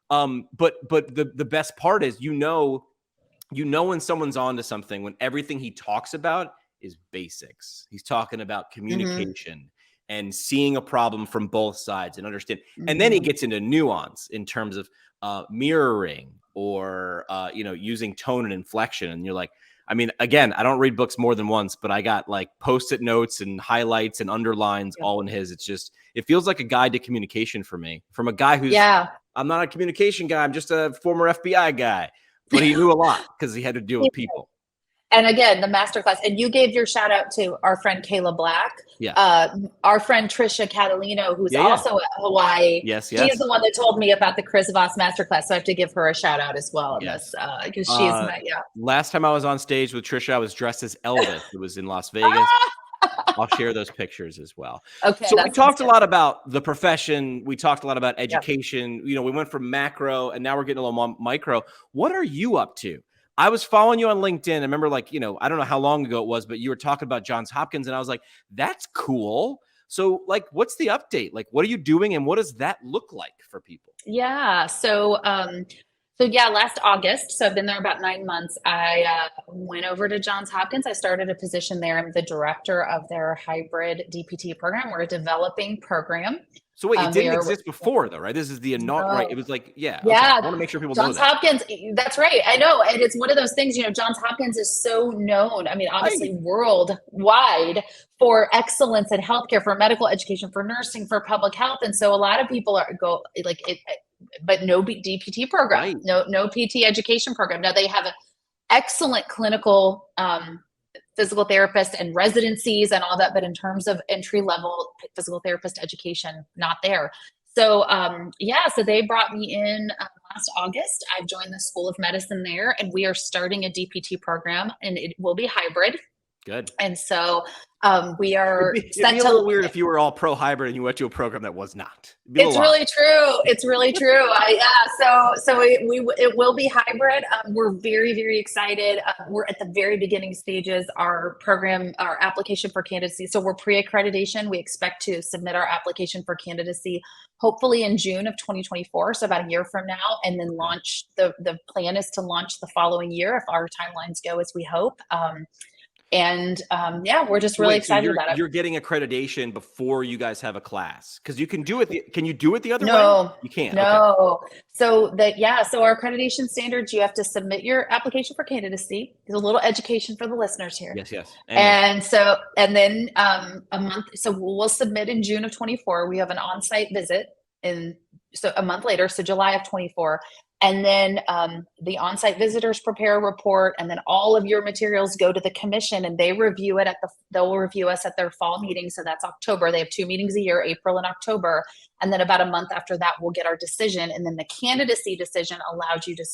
But the best part is, when someone's onto something, when everything he talks about is basics. He's talking about communication and seeing a problem from both sides and understand. And then he gets into nuance in terms of mirroring or, using tone and inflection. And you're like, I mean, again, I don't read books more than once, but I got Post-it notes and highlights and underlines all in his. It's just, it feels like a guide to communication for me, from a guy who's, I'm not a communication guy. I'm just a former FBI guy. But he knew a lot because he had to deal with people. And again, the masterclass, and you gave your shout out to our friend Kayla Black, our friend Trisha Catalino, who's also at Hawaii. Yes. She's the one that told me about the Chris Voss masterclass, so I have to give her a shout out as well in this, because she's my Last time I was on stage with Trisha, I was dressed as Elvis. It was in Las Vegas. I'll share those pictures as well. Okay. So we talked a lot about the profession. We talked a lot about education. We went from macro, and now we're getting a little micro. What are you up to? I was following you on LinkedIn. I remember, I don't know how long ago it was, but you were talking about Johns Hopkins, and I was like, that's cool. So, what's the update? What are you doing, and what does that look like for people? Yeah. So, last August, so I've been there about 9 months. I went over to Johns Hopkins. I started a position there. I'm the director of their hybrid DPT program. We're a developing program. So wait, it didn't exist before though, right? This is the inaugural, right? It was I want to make sure people know that. Johns Hopkins, that's right. I know. And it's one of those things, Johns Hopkins is so known. I mean, obviously worldwide for excellence in healthcare, for medical education, for nursing, for public health. And so a lot of people but no DPT program, Right. no PT education program. Now they have an excellent clinical physical therapist and residencies and all that, but in terms of entry level physical therapist education, not there. So so they brought me in last August. I've joined the School of Medicine there, and we are starting a DPT program, and it will be hybrid. Good. And so we are It'd be a little weird if you were all pro hybrid and you went to a program that was not. It's really true. It's really true. It will be hybrid. We're very, very excited. We're at the very beginning stages. Our application for candidacy. So we're pre-accreditation. We expect to submit our application for candidacy hopefully in June of 2024. So about a year from now, and then launch. The plan is to launch the following year if our timelines go as we hope. We're just really excited about it. You're getting accreditation before you guys have a class, because you can do it. Can you do it the other way? No, you can't. No. Okay. So our accreditation standards, you have to submit your application for candidacy. There's a little education for the listeners here. Yes. And then a month. So we'll submit in June of 24. We have an on-site visit a month later, so July of 24. And then the on-site visitors prepare a report, and then all of your materials go to the commission, and they review it they'll review us at their fall meeting. So that's October. They have 2 meetings a year, April and October. And then about a month after that, we'll get our decision. And then the candidacy decision allows you to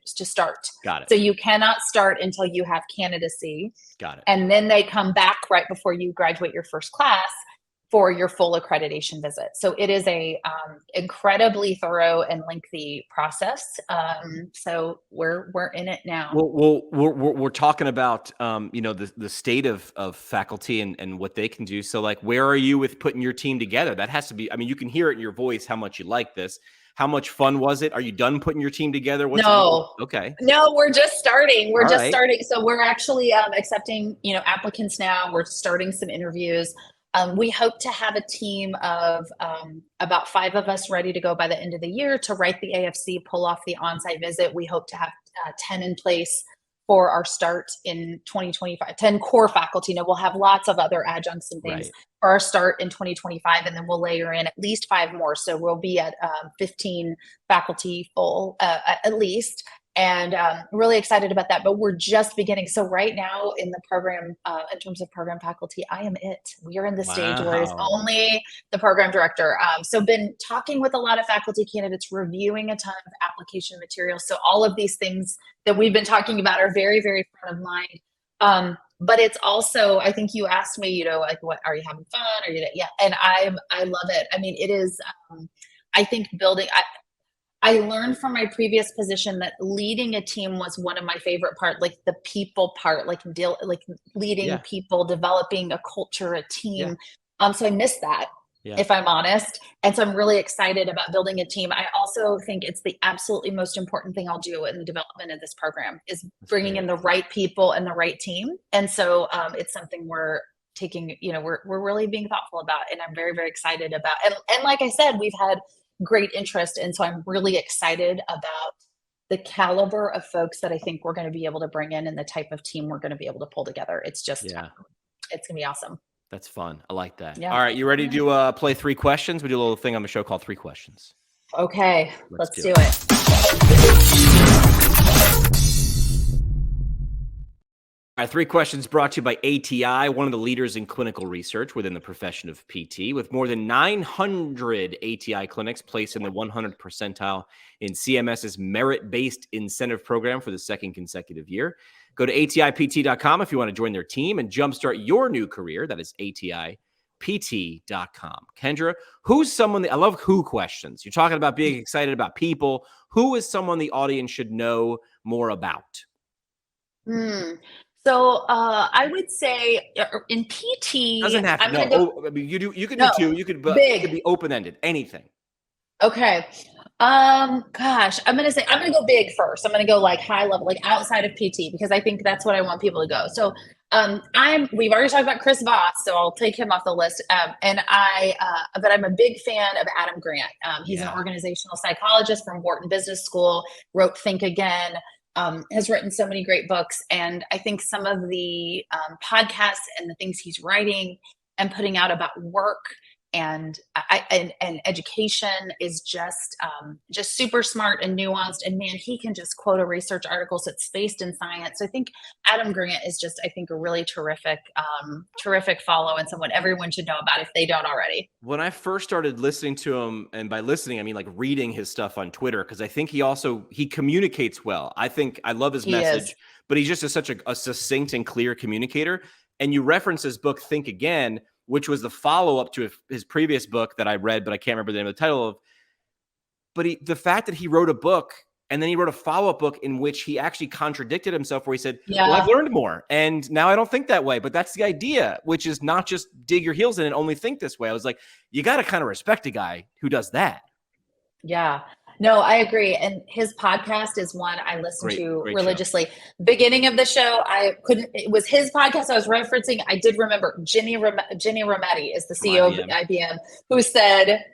start. Got it. So you cannot start until you have candidacy. Got it. And then they come back right before you graduate your first class for your full accreditation visit. So it is a incredibly thorough and lengthy process. So we're in it now. Well, we're talking about the state of faculty and what they can do. So like, where are you with putting your team together? That has to be. I mean, you can hear it in your voice how much you like this. How much fun was it? Are you done putting your team together? Okay. No, we're just starting. Starting. So we're actually accepting applicants now. We're starting some interviews. We hope to have a team of about 5 of us ready to go by the end of the year to write the AFC, pull off the on-site visit. We hope to have 10 in place for our start in 2025, 10 core faculty. Now we'll have lots of other adjuncts and things for our start in 2025, and then we'll layer in at least 5 more. So we'll be at 15 faculty full at least. And really excited about that, but we're just beginning. So right now in the program, in terms of program faculty, I am it. We are in the stage where it's only the program director. So been talking with a lot of faculty candidates, reviewing a ton of application materials. So all of these things that we've been talking about are very, very front of mind. But it's also, I think you asked me, like, what are you having fun? And I love it. I mean, it is, I think I learned from my previous position that leading a team was one of my favorite parts, like the people part, like leading people, developing a culture, a team. So I miss that, if I'm honest. And so I'm really excited about building a team. I also think it's the absolutely most important thing I'll do in the development of this program is bringing in the right people and the right team. And so it's something we're taking, we're really being thoughtful about, and I'm very, very excited about. And like I said, we've had great interest. And so I'm really excited about the caliber of folks that I think we're going to be able to bring in and the type of team we're going to be able to pull together. It's just, it's going to be awesome. That's fun. I like that. Yeah. All right. You ready to play 3 questions? We do a little thing on the show called 3 questions. Okay. Let's do it. All right, 3 questions brought to you by ATI, one of the leaders in clinical research within the profession of PT, with more than 900 ATI clinics placed in the 100th percentile in CMS's merit-based incentive program for the 2nd consecutive year. Go to atipt.com if you want to join their team and jumpstart your new career. That is atipt.com. Kendra, who's someone I love who questions. You're talking about being excited about people. Who is someone the audience should know more about? So I would say in PT, doesn't have to. You can do 2. You could be open-ended. Anything. Okay. Gosh, I'm going to go big first. I'm going to go like high level, like outside of PT, because I think that's what I want people to go. So we've already talked about Chris Voss, so I'll take him off the list. But I'm a big fan of Adam Grant. He's an organizational psychologist from Wharton Business School, wrote Think Again, has written so many great books. And I think some of the podcasts and the things he's writing and putting out about work and education is just super smart and nuanced. And man, he can just quote a research article that's based in science. So I think Adam Grant is just, I think, a really terrific follow and someone everyone should know about if they don't already. When I first started listening to him, and by listening, I mean like reading his stuff on Twitter, because I think he communicates well. I think I love his He is. message, but he's just such a succinct and clear communicator. And you reference his book, Think Again, which was the follow-up to his previous book that I read, but I can't remember the name of the title of. But the fact that he wrote a book and then he wrote a follow-up book in which he actually contradicted himself, where he said, well, I've learned more and now I don't think that way. But that's the idea, which is not just dig your heels in and only think this way. I was like, you got to kind of respect a guy who does that. Yeah. No, I agree. And his podcast is one I listen to religiously. Show. Beginning of the show, it was his podcast I was referencing. I did remember Ginny Rometty is the CEO of IBM, who said,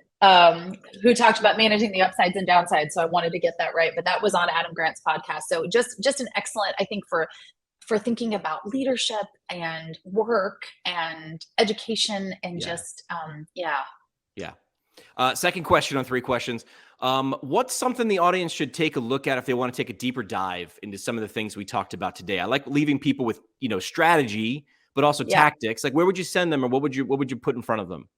who talked about managing the upsides and downsides. So I wanted to get that right, but that was on Adam Grant's podcast. So just an excellent, I think, for thinking about leadership and work and education and Yeah. Second question on 3 questions. What's something the audience should take a look at if they want to take a deeper dive into some of the things we talked about today? I like leaving people with, strategy, but also tactics. Like, where would you send them, or what would you put in front of them?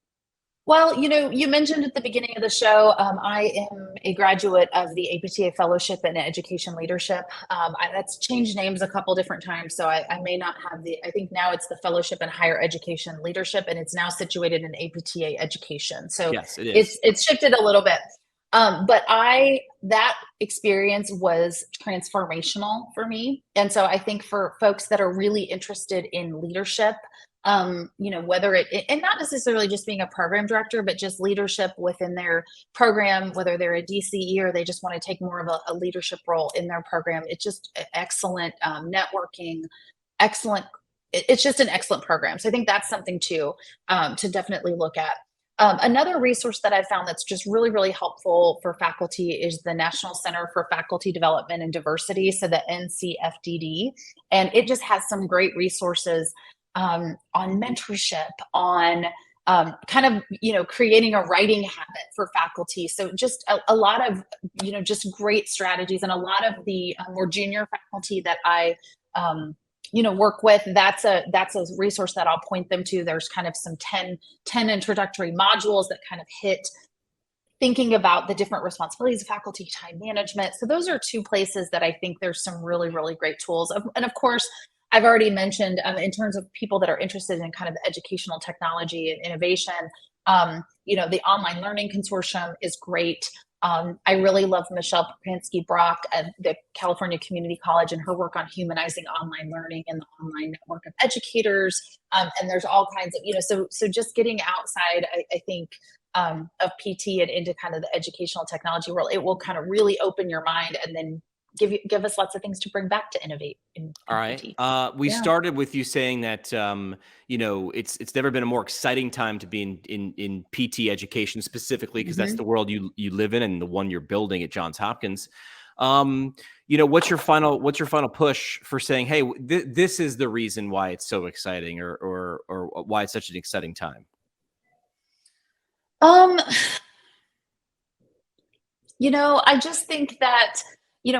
Well, you mentioned at the beginning of the show, I am a graduate of the APTA Fellowship in Education Leadership. That's changed names a couple different times, so I may not have I think now it's the Fellowship in Higher Education Leadership, and it's now situated in APTA Education. So yes, it is. It's shifted a little bit. But that experience was transformational for me. And so I think for folks that are really interested in leadership, whether and not necessarily just being a program director, but just leadership within their program, whether they're a DCE or they just want to take more of a leadership role in their program, it's just excellent networking, excellent. It's just an excellent program. So I think that's something to definitely look at. Another resource that I found that's just really, really helpful for faculty is the National Center for Faculty Development and Diversity, so the NCFDD. And it just has some great resources on mentorship, on kind of, creating a writing habit for faculty. So just a lot of, just great strategies, and a lot of the more junior faculty that I work with, that's a resource that I'll point them to. There's kind of some 10 introductory modules that kind of hit thinking about the different responsibilities of faculty, time management. So those are 2 places that I think there's some really, really great tools. And of course, I've already mentioned in terms of people that are interested in kind of educational technology and innovation, the Online Learning Consortium is great. I really love Michelle Papansky-Brock at the California Community College and her work on humanizing online learning and the online network of educators. And there's all kinds of, so just getting outside, I think, of PT and into kind of the educational technology world, it will kind of really open your mind and then give us lots of things to bring back to innovate in all right. PT. We started with you saying that, it's never been a more exciting time to be in PT education specifically, because that's the world you live in and the one you're building at Johns Hopkins. What's your final push for saying, hey, this is the reason why it's so exciting, or why it's such an exciting time? I just think that,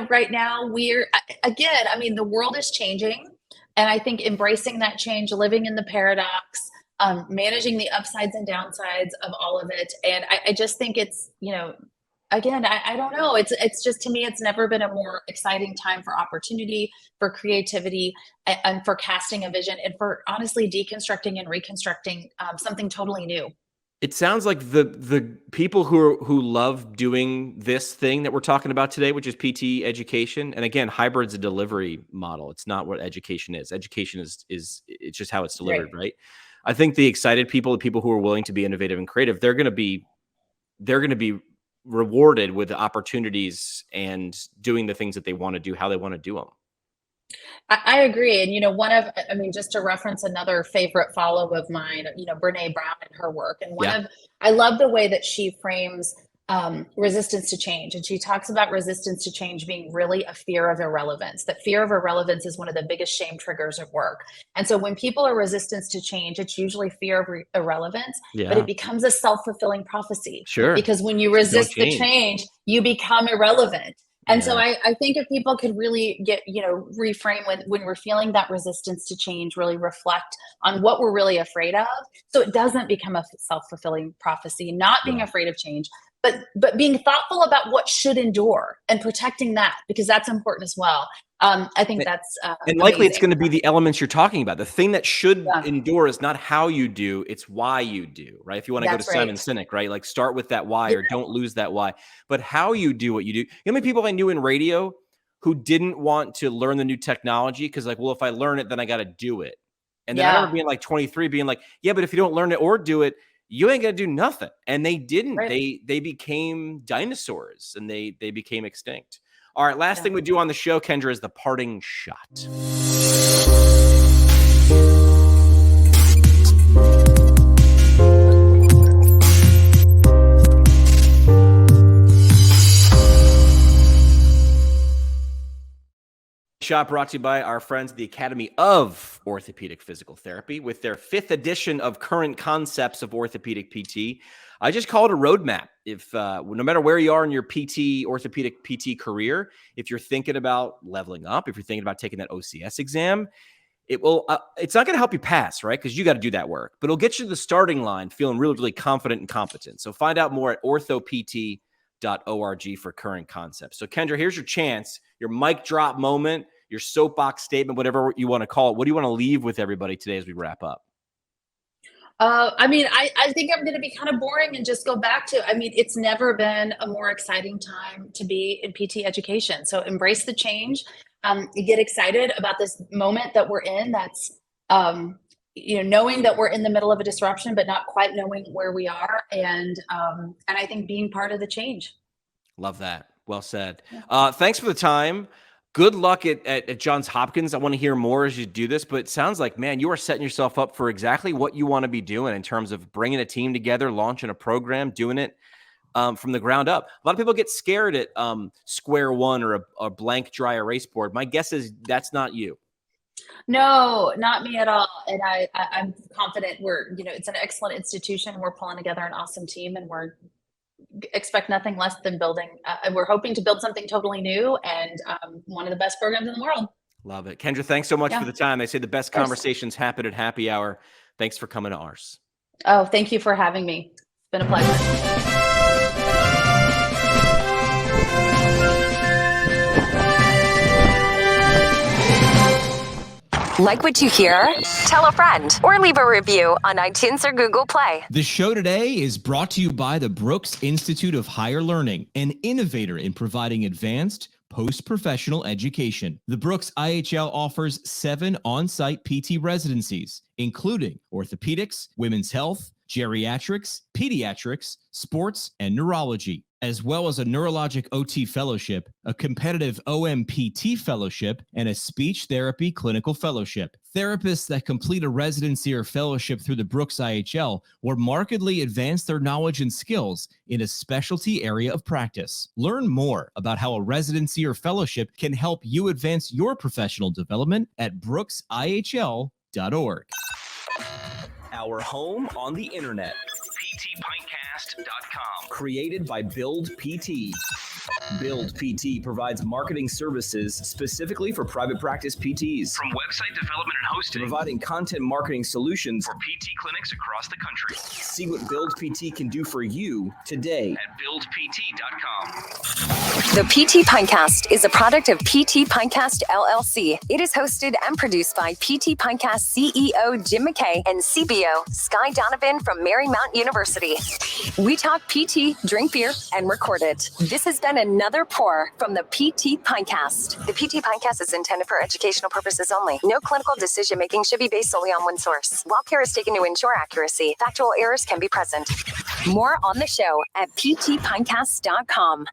right now the world is changing, and I think embracing that change, living in the paradox, managing the upsides and downsides of all of it. And I just think it's, again, I don't know. It's just, to me, it's never been a more exciting time for opportunity, for creativity, and for casting a vision, and for honestly deconstructing and reconstructing something totally new. It sounds like the people who love doing this thing that we're talking about today, which is PT education, and again, hybrid's a delivery model. It's not what education is. Education is it's just how it's delivered, right? I think the excited people, the people who are willing to be innovative and creative, they're going to be rewarded with opportunities and doing the things that they want to do, how they want to do them. I agree. And, just to reference another favorite follow of mine, Brene Brown and her work. And I love the way that she frames resistance to change. And she talks about resistance to change being really a fear of irrelevance, that fear of irrelevance is one of the biggest shame triggers at work. And so when people are resistant to change, it's usually fear of irrelevance, but it becomes a self-fulfilling prophecy. Sure. Because when you resist the change, you become irrelevant. And so I think if people could really get, reframe when we're feeling that resistance to change, really reflect on what we're really afraid of. So it doesn't become a self-fulfilling prophecy, not being afraid of change, but being thoughtful about what should endure and protecting that, because that's important as well. I think that's and likely it's going to be the elements you're talking about. The thing that should endure is not how you do, it's why you do, right? If you want to go to Simon Sinek, right? Like start with that why or don't lose that why. But how you do what you do. You know how many people I knew in radio who didn't want to learn the new technology because like, well, if I learn it, then I got to do it. And then I remember being like 23, being like, yeah, but if you don't learn it or do it, you ain't gonna do nothing. And they didn't. Right. They became dinosaurs and they became extinct. All right, last thing we do on the show, Kendra, is the parting shot. Shot brought to you by our friends at the Academy of Orthopedic Physical Therapy with their 5th edition of Current Concepts of Orthopedic PT. I just call it a roadmap. If no matter where you are in your orthopedic PT career, if you're thinking about leveling up, if you're thinking about taking that OCS exam, it will. It's not going to help you pass, right? Because you got to do that work, but it'll get you to the starting line feeling really, really confident and competent. So find out more at orthopt.org for Current Concepts. So Kendra, here's your chance, your mic drop moment, your soapbox statement, whatever you want to call it. What do you want to leave with everybody today as we wrap up? I think I'm going to be kind of boring and just go back to, it's never been a more exciting time to be in PT education. So embrace the change. You get excited about this moment that we're in. That's, knowing that we're in the middle of a disruption, but not quite knowing where we are. And I think being part of the change. Love that. Well said. Thanks for the time. Good luck at Johns Hopkins. I want to hear more as you do this, but it sounds like, man, you are setting yourself up for exactly what you want to be doing in terms of bringing a team together, launching a program, doing it from the ground up. A lot of people get scared at square one or a blank dry erase board. My guess is that's not you. No, not me at all. And I'm confident it's an excellent institution. We're pulling together an awesome team, and we're expect nothing less than building. We're hoping to build something totally new and one of the best programs in the world. Love it. Kendra, thanks so much for the time. They say the best conversations happen at happy hour. Thanks for coming to ours. Oh, thank you for having me. It's been a pleasure. Like what you hear? Tell a friend or leave a review on iTunes or Google Play. The show today is brought to you by the Brooks Institute of Higher Learning, an innovator in providing advanced post-professional education. The Brooks IHL offers 7 on-site PT residencies, including orthopedics, women's health, geriatrics, pediatrics, sports, and neurology, as well as a neurologic OT fellowship, a competitive OMPT fellowship, and a speech therapy clinical fellowship. Therapists that complete a residency or fellowship through the Brooks IHL will markedly advance their knowledge and skills in a specialty area of practice. Learn more about how a residency or fellowship can help you advance your professional development at brooksihl.org. Our home on the internet. PTPintcast.com. Created by Build PT. Build PT provides marketing services specifically for private practice PTs. From website development and hosting, providing content marketing solutions for PT clinics across the country. See what Build PT can do for you today at buildpt.com. The PT Pintcast is a product of PT Pintcast LLC. It is hosted and produced by PT Pintcast CEO Jim McKay and CBO Sky Donovan from Marymount University. We talk PT, drink beer, and record it. This has been another pour from the PT Pintcast. The PT Pintcast is intended for educational purposes only. No clinical decision-making should be based solely on one source. While care is taken to ensure accuracy, factual errors can be present. More on the show at ptpintcast.com.